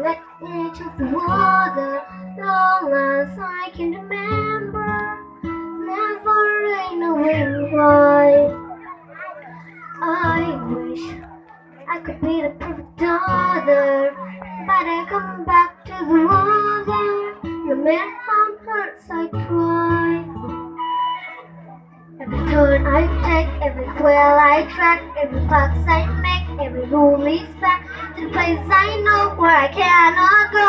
like the edge of the water, long as I can remember, never really knowing why. I wish I could be the perfect daughter, but I come back to the water. No matter how it hurts, I cry. Every turn I take, every trail I track, every path I make, every road leads back to the place I know where I cannot go. I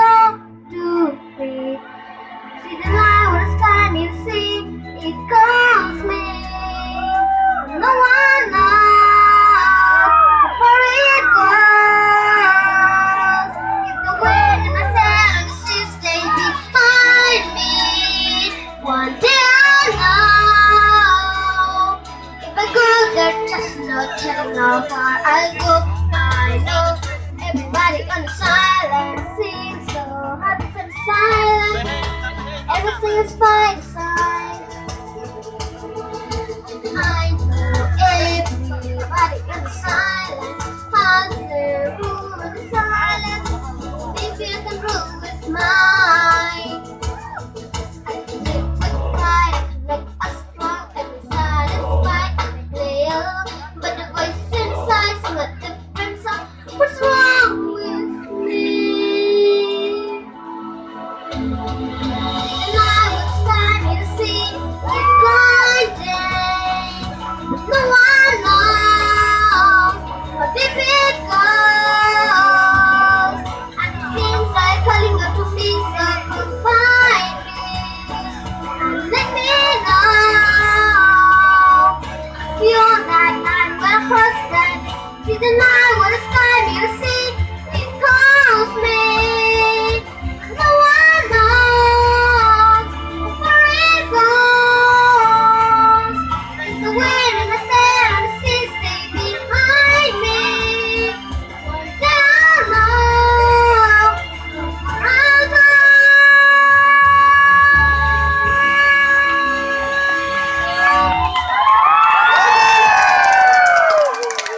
love to be. See the light when it's time you see, it calls me. No one knows where it goes. If the wind in my sail and the sea stay behind me, one day I'll know. If I go there, just not telling how far I'll go. I know everybody on the silent seems so happy for the silence. Everything is fine,